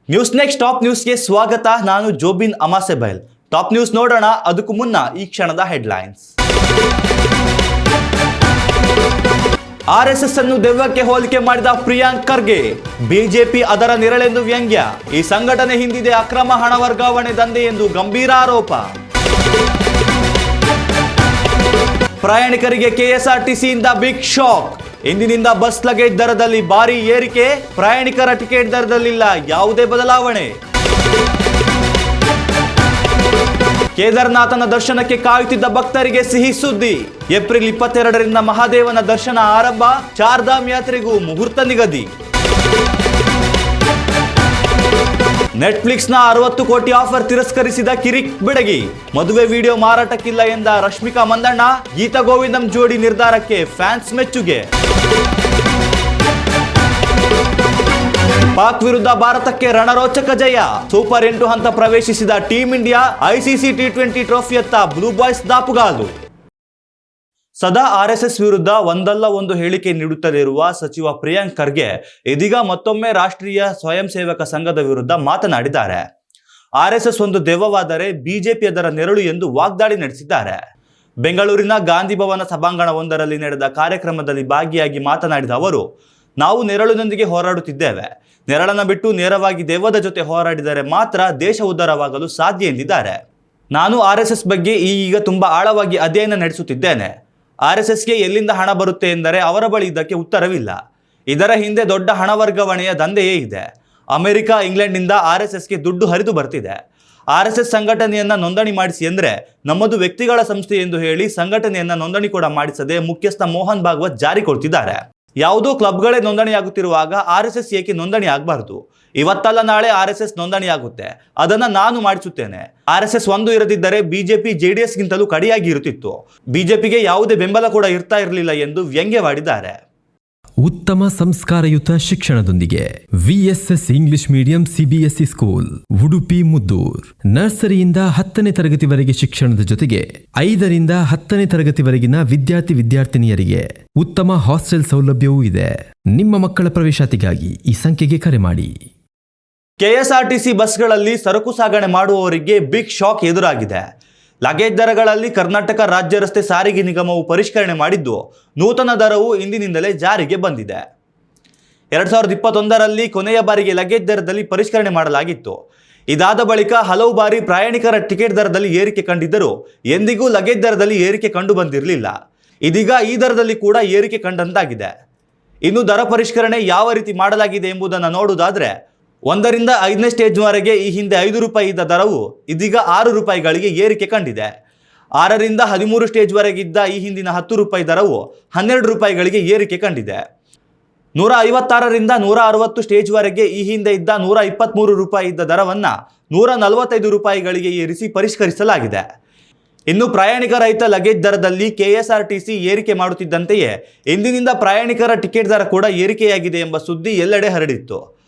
News next top ನ್ಯೂಸ್ಗೆ ಸ್ವಾಗತ. ನಾನು ಜೋಬಿನ್ ಅಮಾಸೆಬೈಲ್. ಟಾಪ್ ನ್ಯೂಸ್ ನೋಡೋಣ. ಅದಕ್ಕೂ ಮುನ್ನ ಈ ಕ್ಷಣದ ಹೆಡ್ಲೈನ್ಸ್. ಆರ್ಎಸ್ಎಸ್ ಅನ್ನು ದೆವ್ವಕ್ಕೆ ಹೋಲಿಕೆ ಮಾಡಿದ ಪ್ರಿಯಾಂಕ್ ಖರ್ಗೆ. ಬಿಜೆಪಿ ಅದರ ನೆರಳೆಂದು ವ್ಯಂಗ್ಯ. ಈ ಸಂಘಟನೆ ಹಿಂದಿದೆ ಅಕ್ರಮ ಹಣ ವರ್ಗಾವಣೆ ದಂಧೆ ಎಂದು ಗಂಭೀರ ಆರೋಪ. ಪ್ರಯಾಣಿಕರಿಗೆ ಕೆಎಸ್ಆರ್ಟಿಸಿಯಿಂದ ಬಿಗ್ ಶಾಕ್. ಇಂದಿನಿಂದ ಬಸ್ ಲಗೇಜ್ ದರದಲ್ಲಿ ಭಾರಿ ಏರಿಕೆ. ಪ್ರಯಾಣಿಕರ ಟಿಕೆಟ್ ದರದಲ್ಲಿಲ್ಲ ಯಾವುದೇ ಬದಲಾವಣೆ. ಕೇದಾರನಾಥನ ದರ್ಶನಕ್ಕೆ ಕಾಯುತ್ತಿದ್ದ ಭಕ್ತರಿಗೆ ಸಿಹಿ ಸುದ್ದಿ. ಏಪ್ರಿಲ್ 22ರಿಂದ ಮಹಾದೇವನ ದರ್ಶನ ಆರಂಭ. ಚಾರ್ಧಾಮ್ ಯಾತ್ರೆಗೂ ಮುಹೂರ್ತ ನಿಗದಿ. ನೆಟ್ಫ್ಲಿಕ್ಸ್ನ 60 ಕೋಟಿ ಆಫರ್ ತಿರಸ್ಕರಿಸಿದ ಕಿರಿಕ್ ಬಿಡಗಿ. ಮದುವೆ ವಿಡಿಯೋ ಮಾರಾಟಕ್ಕಿಲ್ಲ ಎಂದ ರಶ್ಮಿಕಾ ಮಂದಣ್ಣ. ಗೀತಾ ಗೋವಿಂದಂ ಜೋಡಿ ನಿರ್ಧಾರಕ್ಕೆ ಫ್ಯಾನ್ಸ್ ಮೆಚ್ಚುಗೆ. ಪಾಕ್ ವಿರುದ್ಧ ಭಾರತಕ್ಕೆ ರಣರೋಚಕ ಜಯ. ಸೂಪರ್ 8 ಹಂತ ಪ್ರವೇಶಿಸಿದ ಟೀಂ ಇಂಡಿಯಾ. ಐಸಿಸಿ T20 ಟ್ರೋಫಿಯತ್ತ ಬ್ಲೂ ಬಾಯ್ಸ್ ದಾಪುಗಾಲು. ಸದಾ ಆರ್ಎಸ್ಎಸ್ ವಿರುದ್ಧ ಒಂದಲ್ಲ ಒಂದು ಹೇಳಿಕೆ ನೀಡುತ್ತಲೇ ಇರುವ ಸಚಿವ ಪ್ರಿಯಾಂಕ್ ಖರ್ಗೆ ಇದೀಗ ಮತ್ತೊಮ್ಮೆ ರಾಷ್ಟ್ರೀಯ ಸ್ವಯಂ ಸೇವಕ ಸಂಘದ ವಿರುದ್ಧ ಮಾತನಾಡಿದ್ದಾರೆ. ಆರ್ಎಸ್ಎಸ್ ಒಂದು ದೆವ್ವವಾದರೆ ಬಿಜೆಪಿ ಅದರ ನೆರಳು ಎಂದು ವಾಗ್ದಾಳಿ ನಡೆಸಿದ್ದಾರೆ. ಬೆಂಗಳೂರಿನ ಗಾಂಧಿ ಭವನ ಸಭಾಂಗಣವೊಂದರಲ್ಲಿ ನಡೆದ ಕಾರ್ಯಕ್ರಮದಲ್ಲಿ ಭಾಗಿಯಾಗಿ ಮಾತನಾಡಿದ ಅವರು, ನಾವು ನೆರಳಿನೊಂದಿಗೆ ಹೋರಾಡುತ್ತಿದ್ದೇವೆ. ನೆರಳನ್ನು ಬಿಟ್ಟು ನೇರವಾಗಿ ದೆವ್ವದ ಜೊತೆ ಹೋರಾಡಿದರೆ ಮಾತ್ರ ದೇಶ ಉದ್ಧಾರವಾಗಲು ಸಾಧ್ಯ ಎಂದಿದ್ದಾರೆ. ನಾನು ಆರ್ಎಸ್ಎಸ್ ಬಗ್ಗೆ ಈಗ ತುಂಬಾ ಆಳವಾಗಿ ಅಧ್ಯಯನ ನಡೆಸುತ್ತಿದ್ದೇನೆ. ಆರ್ಎಸ್ಎಸ್ಗೆ ಎಲ್ಲಿಂದ ಹಣ ಬರುತ್ತೆ ಎಂದರೆ ಅವರ ಬಳಿ ಇದಕ್ಕೆ ಉತ್ತರವಿಲ್ಲ. ಇದರ ಹಿಂದೆ ದೊಡ್ಡ ಹಣ ವರ್ಗಾವಣೆಯ ದಂಧೆಯೇ ಇದೆ. ಅಮೆರಿಕ, ಇಂಗ್ಲೆಂಡ್ನಿಂದ ಆರ್ಎಸ್ಎಸ್ಗೆ ದುಡ್ಡು ಹರಿದು ಬರ್ತಿದೆ. ಆರ್ಎಸ್ಎಸ್ ಸಂಘಟನೆಯನ್ನ ನೋಂದಣಿ ಮಾಡಿಸಿ ಎಂದರೆ ನಮ್ಮದು ವ್ಯಕ್ತಿಗಳ ಸಂಸ್ಥೆ ಎಂದು ಹೇಳಿ ಸಂಘಟನೆಯನ್ನ ನೋಂದಣಿ ಕೂಡ ಮಾಡಿಸದೆ ಮುಖ್ಯಸ್ಥ ಮೋಹನ್ ಭಾಗವತ್ ಜಾರಿ ಕೊಡ್ತಿದ್ದಾರೆ. ಯಾವುದೋ ಕ್ಲಬ್ಗಳೇ ನೋಂದಣಿಯಾಗುತ್ತಿರುವಾಗ ಆರ್ಎಸ್ಎಸ್ ಏಕೆ ನೋಂದಣಿ ಆಗಬಾರದು? ಇವತ್ತಲ್ಲ ನಾಳೆ ಆರ್ಎಸ್ಎಸ್ ನೋಂದಣಿ ಆಗುತ್ತೆ. ಅದನ್ನ ನಾನು ಮಾಡಿಸುತ್ತೇನೆ. ಆರ್ಎಸ್ಎಸ್ ಒಂದು ಇರದಿದ್ದರೆ ಬಿಜೆಪಿ ಜೆಡಿಎಸ್ಗಿಂತಲೂ ಕಡಿಯಾಗಿ ಇರುತ್ತಿತ್ತು. ಬಿಜೆಪಿಗೆ ಯಾವುದೇ ಬೆಂಬಲ ಕೂಡ ಇರ್ತಾ ಇರಲಿಲ್ಲ ಎಂದು ವ್ಯಂಗ್ಯವಾಡಿದ್ದಾರೆ. ಉತ್ತಮ ಸಂಸ್ಕಾರಯುತ ಶಿಕ್ಷಣದೊಂದಿಗೆ VSS English medium CBSE school Udupi Muddur. ನರ್ಸರಿಯಿಂದ 10ನೇ ತರಗತಿವರೆಗೆ ಶಿಕ್ಷಣದ ಜೊತೆಗೆ 5ರಿಂದ 10ನೇ ತರಗತಿವರೆಗಿನ ವಿದ್ಯಾರ್ಥಿನಿಯರಿಗೆ ಉತ್ತಮ ಹಾಸ್ಟೆಲ್ ಸೌಲಭ್ಯವೂ ಇದೆ. ನಿಮ್ಮ ಮಕ್ಕಳ ಪ್ರವೇಶಾತಿಗಾಗಿ ಈ ಸಂಖ್ಯೆಗೆ ಕರೆ ಮಾಡಿ. ಕೆಎಸ್ಆರ್ಟಿಸಿ ಬಸ್ಗಳಲ್ಲಿ ಸರಕು ಸಾಗಣೆ ಮಾಡುವವರಿಗೆ ಬಿಗ್ ಶಾಕ್ ಎದುರಾಗಿದೆ. ಲಗೇಜ್ ದರಗಳಲ್ಲಿ ಕರ್ನಾಟಕ ರಾಜ್ಯ ರಸ್ತೆ ಸಾರಿಗೆ ನಿಗಮವು ಪರಿಷ್ಕರಣೆ ಮಾಡಿದ್ದು, ನೂತನ ದರವು ಇಂದಿನಿಂದಲೇ ಜಾರಿಗೆ ಬಂದಿದೆ. 2021ರಲ್ಲಿ ಕೊನೆಯ ಬಾರಿಗೆ ಲಗೇಜ್ ದರದಲ್ಲಿ ಪರಿಷ್ಕರಣೆ ಮಾಡಲಾಗಿತ್ತು. ಇದಾದ ಬಳಿಕ ಹಲವು ಬಾರಿ ಪ್ರಯಾಣಿಕರ ಟಿಕೆಟ್ ದರದಲ್ಲಿ ಏರಿಕೆ ಕಂಡಿದ್ದರೂ ಎಂದಿಗೂ ಲಗೇಜ್ ದರದಲ್ಲಿ ಏರಿಕೆ ಕಂಡು ಬಂದಿರಲಿಲ್ಲ. ಇದೀಗ ಈ ದರದಲ್ಲಿ ಕೂಡ ಏರಿಕೆ ಕಂಡಂತಾಗಿದೆ. ಇನ್ನು ದರ ಪರಿಷ್ಕರಣೆ ಯಾವ ರೀತಿ ಮಾಡಲಾಗಿದೆ ಎಂಬುದನ್ನು ನೋಡುವುದಾದರೆ, 1ರಿಂದ 5ನೇ ಸ್ಟೇಜ್ವರೆಗೆ ಈ ಹಿಂದೆ 5 ರೂಪಾಯಿ ಇದ್ದ ದರವು ಇದೀಗ 6 ರೂಪಾಯಿಗಳಿಗೆ ಏರಿಕೆ ಕಂಡಿದೆ. 6ರಿಂದ 13 ಸ್ಟೇಜ್ವರೆಗಿದ್ದ ಈ ಹಿಂದಿನ 10 ರೂಪಾಯಿ ದರವು 12 ರೂಪಾಯಿಗಳಿಗೆ ಏರಿಕೆ ಕಂಡಿದೆ. 156ರಿಂದ 160 ಸ್ಟೇಜ್ವರೆಗೆ ಈ ಹಿಂದೆ ಇದ್ದ 123 ರೂಪಾಯಿ ಇದ್ದ ದರವನ್ನು 145 ರೂಪಾಯಿಗಳಿಗೆ ಏರಿಸಿ ಪರಿಷ್ಕರಿಸಲಾಗಿದೆ. ಇನ್ನು ಪ್ರಯಾಣಿಕ ರಹಿತ ಲಗೇಜ್ ದರದಲ್ಲಿ ಕೆಎಸ್ಆರ್ಟಿಸಿ ಏರಿಕೆ ಮಾಡುತ್ತಿದ್ದಂತೆಯೇ ಇಂದಿನಿಂದ ಪ್ರಯಾಣಿಕರ ಟಿಕೆಟ್ ದರ ಕೂಡ ಏರಿಕೆಯಾಗಿದೆ ಎಂಬ ಸುದ್ದಿ ಎಲ್ಲೆಡೆ ಹರಡಿತ್ತು.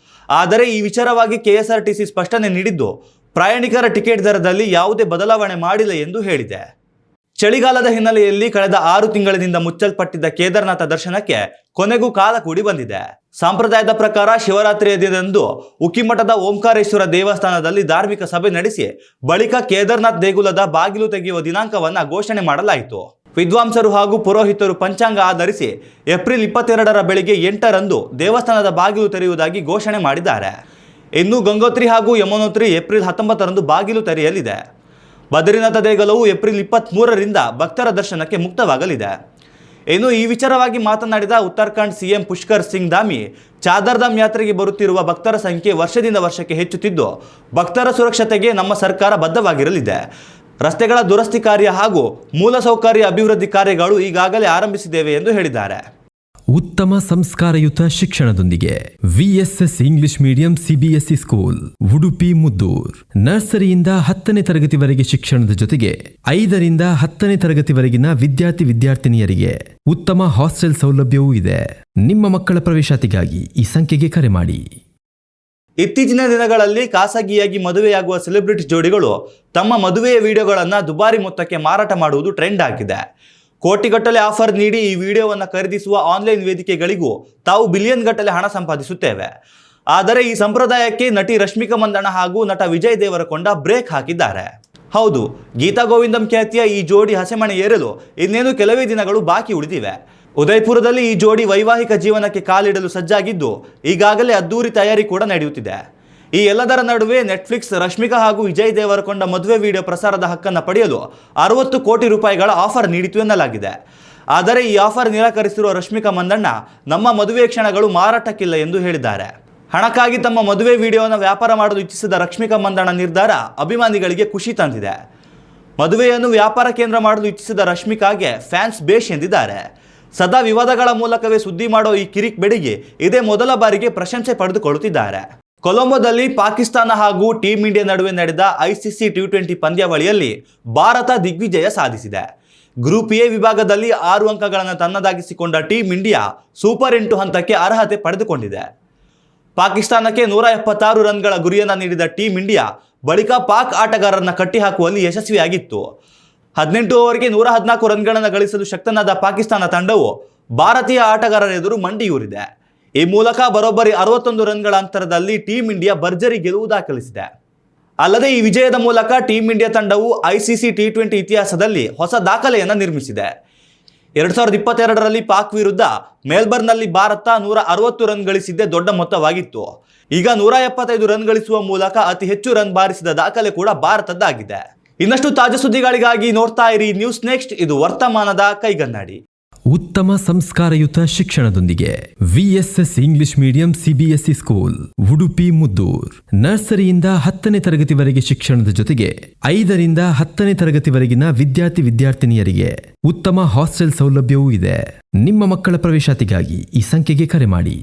ಆದರೆ ಈ ವಿಚಾರವಾಗಿ ಕೆಎಸ್ಆರ್ಟಿಸಿ ಸ್ಪಷ್ಟನೆ ನೀಡಿದ್ದು, ಪ್ರಯಾಣಿಕರ ಟಿಕೆಟ್ ದರದಲ್ಲಿ ಯಾವುದೇ ಬದಲಾವಣೆ ಮಾಡಿಲ್ಲ ಎಂದು ಹೇಳಿದೆ. ಚಳಿಗಾಲದ ಹಿನ್ನೆಲೆಯಲ್ಲಿ ಕಳೆದ 6 ತಿಂಗಳಿನಿಂದ ಮುಚ್ಚಲ್ಪಟ್ಟಿದ್ದ ಕೇದಾರನಾಥ ದರ್ಶನಕ್ಕೆ ಕೊನೆಗೂ ಕಾಲ ಕೂಡಿ ಬಂದಿದೆ. ಸಂಪ್ರದಾಯದ ಪ್ರಕಾರ ಶಿವರಾತ್ರಿಯ ದಿನದಂದು ಉಕ್ಕಿಮಠದ ಓಂಕಾರೇಶ್ವರ ದೇವಸ್ಥಾನದಲ್ಲಿ ಧಾರ್ಮಿಕ ಸಭೆ ನಡೆಸಿ ಬಳಿಕ ಕೇದಾರನಾಥ್ ದೇಗುಲದ ಬಾಗಿಲು ತೆಗೆಯುವ ದಿನಾಂಕವನ್ನು ಘೋಷಣೆ ಮಾಡಲಾಯಿತು. ವಿದ್ವಾಂಸರು ಹಾಗೂ ಪುರೋಹಿತರು ಪಂಚಾಂಗ ಆಧರಿಸಿ ಏಪ್ರಿಲ್ 22ರ ಬೆಳಿಗ್ಗೆ 8ರಂದು ದೇವಸ್ಥಾನದ ಬಾಗಿಲು ತೆರೆಯುವುದಾಗಿ ಘೋಷಣೆ ಮಾಡಿದ್ದಾರೆ. ಇನ್ನು ಗಂಗೋತ್ರಿ ಹಾಗೂ ಯಮುನೋತ್ರಿ ಏಪ್ರಿಲ್ 19ರಂದು ಬಾಗಿಲು ತೆರೆಯಲಿದೆ. ಬದ್ರಿನಾಥ ದೇಗುಲವು ಏಪ್ರಿಲ್ 23ರಿಂದ ಭಕ್ತರ ದರ್ಶನಕ್ಕೆ ಮುಕ್ತವಾಗಲಿದೆ. ಇನ್ನು ಈ ವಿಚಾರವಾಗಿ ಮಾತನಾಡಿದ ಉತ್ತರಾಖಂಡ್ ಸಿಎಂ ಪುಷ್ಕರ್ ಸಿಂಗ್ ಧಾಮಿ, ಚಾದರ್ಧಾಮ್ ಯಾತ್ರೆಗೆ ಬರುತ್ತಿರುವ ಭಕ್ತರ ಸಂಖ್ಯೆ ವರ್ಷದಿಂದ ವರ್ಷಕ್ಕೆ ಹೆಚ್ಚುತ್ತಿದ್ದು, ಭಕ್ತರ ಸುರಕ್ಷತೆಗೆ ನಮ್ಮ ಸರ್ಕಾರ ಬದ್ಧವಾಗಿರಲಿದೆ. ರಸ್ತೆಗಳ ದುರಸ್ತಿ ಕಾರ್ಯ ಹಾಗೂ ಮೂಲಸೌಕರ್ಯ ಅಭಿವೃದ್ಧಿ ಕಾರ್ಯಗಳು ಈಗಾಗಲೇ ಆರಂಭಿಸಿದ್ದೇವೆ ಎಂದು ಹೇಳಿದ್ದಾರೆ. ಉತ್ತಮ ಸಂಸ್ಕಾರಯುತ ಶಿಕ್ಷಣದೊಂದಿಗೆ VSS English medium CBSE school Udupi Muddur. ನರ್ಸರಿಯಿಂದ 10ನೇ ತರಗತಿವರೆಗೆ ಶಿಕ್ಷಣದ ಜೊತೆಗೆ 5ರಿಂದ 10ನೇ ತರಗತಿವರೆಗಿನ ವಿದ್ಯಾರ್ಥಿನಿಯರಿಗೆ ಉತ್ತಮ ಹಾಸ್ಟೆಲ್ ಸೌಲಭ್ಯವೂ ಇದೆ. ನಿಮ್ಮ ಮಕ್ಕಳ ಪ್ರವೇಶಾತಿಗಾಗಿ ಈ ಸಂಖ್ಯೆಗೆ ಕರೆ ಮಾಡಿ. ಇತ್ತೀಚಿನ ದಿನಗಳಲ್ಲಿ ಖಾಸಗಿಯಾಗಿ ಮದುವೆಯಾಗುವ ಸೆಲೆಬ್ರಿಟಿ ಜೋಡಿಗಳು ತಮ್ಮ ಮದುವೆಯ ವಿಡಿಯೋಗಳನ್ನು ದುಬಾರಿ ಮೊತ್ತಕ್ಕೆ ಮಾರಾಟ ಮಾಡುವುದು ಟ್ರೆಂಡ್ ಆಗಿದೆ. ಕೋಟಿಗಟ್ಟಲೆ ಆಫರ್ ನೀಡಿ ಈ ವಿಡಿಯೋವನ್ನು ಖರೀದಿಸುವ ಆನ್ಲೈನ್ ವೇದಿಕೆಗಳಿಗೂ ತಾವು ಬಿಲಿಯನ್ ಗಟ್ಟಲೆ ಹಣ ಸಂಪಾದಿಸುತ್ತೇವೆ. ಆದರೆ ಈ ಸಂಪ್ರದಾಯಕ್ಕೆ ನಟಿ ರಶ್ಮಿಕಾ ಮಂದಣ್ಣ ಹಾಗೂ ನಟ ವಿಜಯ್ ದೇವರಕೊಂಡ ಬ್ರೇಕ್ ಹಾಕಿದ್ದಾರೆ. ಹೌದು, ಗೀತಾ ಗೋವಿಂದಂ ಖ್ಯಾತಿಯ ಈ ಜೋಡಿ ಹಸೆಮಣೆ ಏರಲು ಇನ್ನೇನು ಕೆಲವೇ ದಿನಗಳು ಬಾಕಿ ಉಳಿದಿವೆ. ಉದಯಪುರದಲ್ಲಿ ಈ ಜೋಡಿ ವೈವಾಹಿಕ ಜೀವನಕ್ಕೆ ಕಾಲಿಡಲು ಸಜ್ಜಾಗಿದ್ದು ಈಗಾಗಲೇ ಅದ್ದೂರಿ ತಯಾರಿ ಕೂಡ ನಡೆಯುತ್ತಿದೆ. ಈ ಎಲ್ಲದರ ನಡುವೆ ನೆಟ್ಫ್ಲಿಕ್ಸ್ ರಶ್ಮಿಕಾ ಹಾಗೂ ವಿಜಯ್ ದೇವರಕೊಂಡ ಮದುವೆ ವಿಡಿಯೋ ಪ್ರಸಾರದ ಹಕ್ಕನ್ನು ಪಡೆಯಲು 60 ಕೋಟಿ ರೂಪಾಯಿಗಳ ಆಫರ್ ನೀಡಿತು ಎನ್ನಲಾಗಿದೆ. ಆದರೆ ಈ ಆಫರ್ ನಿರಾಕರಿಸಿರುವ ರಶ್ಮಿಕಾ ಮಂದಣ್ಣ ನಮ್ಮ ಮದುವೆ ಕ್ಷಣಗಳು ಮಾರಾಟಕ್ಕಿಲ್ಲ ಎಂದು ಹೇಳಿದ್ದಾರೆ. ಹಣಕ್ಕಾಗಿ ತಮ್ಮ ಮದುವೆ ವಿಡಿಯೋನ ವ್ಯಾಪಾರ ಮಾಡಲು ಇಚ್ಛಿಸಿದ ರಶ್ಮಿಕಾ ಮಂದಣ್ಣ ನಿರ್ಧಾರ ಅಭಿಮಾನಿಗಳಿಗೆ ಖುಷಿ ತಂದಿದೆ. ಮದುವೆಯನ್ನು ವ್ಯಾಪಾರ ಕೇಂದ್ರ ಮಾಡಲು ಇಚ್ಛಿಸಿದ ರಶ್ಮಿಕಾಗೆ ಫ್ಯಾನ್ಸ್ ಬೇಷ್ ಎಂದಿದ್ದಾರೆ. ಸದಾ ವಿವಾದಗಳ ಮೂಲಕವೇ ಸುದ್ದಿ ಮಾಡೋ ಈ ಕಿರಿಕ್ ಬೆಡಿಗೆ ಇದೇ ಮೊದಲ ಬಾರಿಗೆ ಪ್ರಶಂಸೆ ಪಡೆದುಕೊಳ್ಳುತ್ತಿದ್ದಾರೆ. ಕೊಲಂಬೋದಲ್ಲಿ ಪಾಕಿಸ್ತಾನ ಹಾಗೂ ಟೀಂ ಇಂಡಿಯಾ ನಡುವೆ ನಡೆದ ICC T20 ಪಂದ್ಯಾವಳಿಯಲ್ಲಿ ಭಾರತ ದಿಗ್ವಿಜಯ ಸಾಧಿಸಿದೆ. ಗ್ರೂಪ್ ಎ ವಿಭಾಗದಲ್ಲಿ 6 ಅಂಕಗಳನ್ನು ತನ್ನದಾಗಿಸಿಕೊಂಡ ಟೀಂ ಇಂಡಿಯಾ ಸೂಪರ್ 8 ಹಂತಕ್ಕೆ ಅರ್ಹತೆ ಪಡೆದುಕೊಂಡಿದೆ. ಪಾಕಿಸ್ತಾನಕ್ಕೆ 176 ರನ್ಗಳ ಗುರಿಯನ್ನು ನೀಡಿದ ಟೀಂ ಇಂಡಿಯಾ ಬಳಿಕ ಪಾಕ್ ಆಟಗಾರರನ್ನು ಕಟ್ಟಿಹಾಕುವಲ್ಲಿ ಯಶಸ್ವಿಯಾಗಿತ್ತು. 18 ಓವರ್ಗೆ 114 ರನ್ಗಳನ್ನು ಗಳಿಸಲು ಶಕ್ತನಾದ ಪಾಕಿಸ್ತಾನ ತಂಡವು ಭಾರತೀಯ ಆಟಗಾರರ ಎದುರು ಮಂಡಿಯೂರಿದೆ. ಈ ಮೂಲಕ ಬರೋಬ್ಬರಿ 61 ರನ್ಗಳ ಅಂತರದಲ್ಲಿ ಟೀಂ ಇಂಡಿಯಾ ಭರ್ಜರಿ ಗೆಲುವು ದಾಖಲಿಸಿದೆ. ಅಲ್ಲದೆ ಈ ವಿಜಯದ ಮೂಲಕ ಟೀಂ ಇಂಡಿಯಾ ತಂಡವು ICC T20 ಇತಿಹಾಸದಲ್ಲಿ ಹೊಸ ದಾಖಲೆಯನ್ನು ನಿರ್ಮಿಸಿದೆ. 2022ರಲ್ಲಿ ಪಾಕ್ ವಿರುದ್ಧ ಮೆಲ್ಬರ್ನ್ನಲ್ಲಿ ಭಾರತ 160 ರನ್ ಗಳಿಸಿದ್ದೇ ದೊಡ್ಡ ಮೊತ್ತವಾಗಿತ್ತು. ಈಗ 175 ರನ್ ಗಳಿಸುವ ಮೂಲಕ ಅತಿ ಹೆಚ್ಚು ರನ್ ಬಾರಿಸಿದ ದಾಖಲೆ ಕೂಡ ಭಾರತದ್ದಾಗಿದೆ. ಇನ್ನಷ್ಟು ತಾಜಾ ಸುದ್ದಿಗಳಿಗಾಗಿ ನೋಡ್ತಾ ಇರಿ ನ್ಯೂಸ್ ನೆಕ್ಸ್ಟ್. ಇದು ವರ್ತಮಾನದ ಕೈಗನ್ನಡಿ. ಉತ್ತಮ ಸಂಸ್ಕಾರಯುತ ಶಿಕ್ಷಣದೊಂದಿಗೆ VSS English medium CBSE school Udupi Muddur. ನರ್ಸರಿಯಿಂದ 10ನೇ ತರಗತಿವರೆಗೆ ಶಿಕ್ಷಣದ ಜೊತೆಗೆ 5ರಿಂದ 10ನೇ ತರಗತಿವರೆಗಿನ ವಿದ್ಯಾರ್ಥಿನಿಯರಿಗೆ ಉತ್ತಮ ಹಾಸ್ಟೆಲ್ ಸೌಲಭ್ಯವೂ ಇದೆ. ನಿಮ್ಮ ಮಕ್ಕಳ ಪ್ರವೇಶಾತಿಗಾಗಿ ಈ ಸಂಖ್ಯೆಗೆ ಕರೆ ಮಾಡಿ.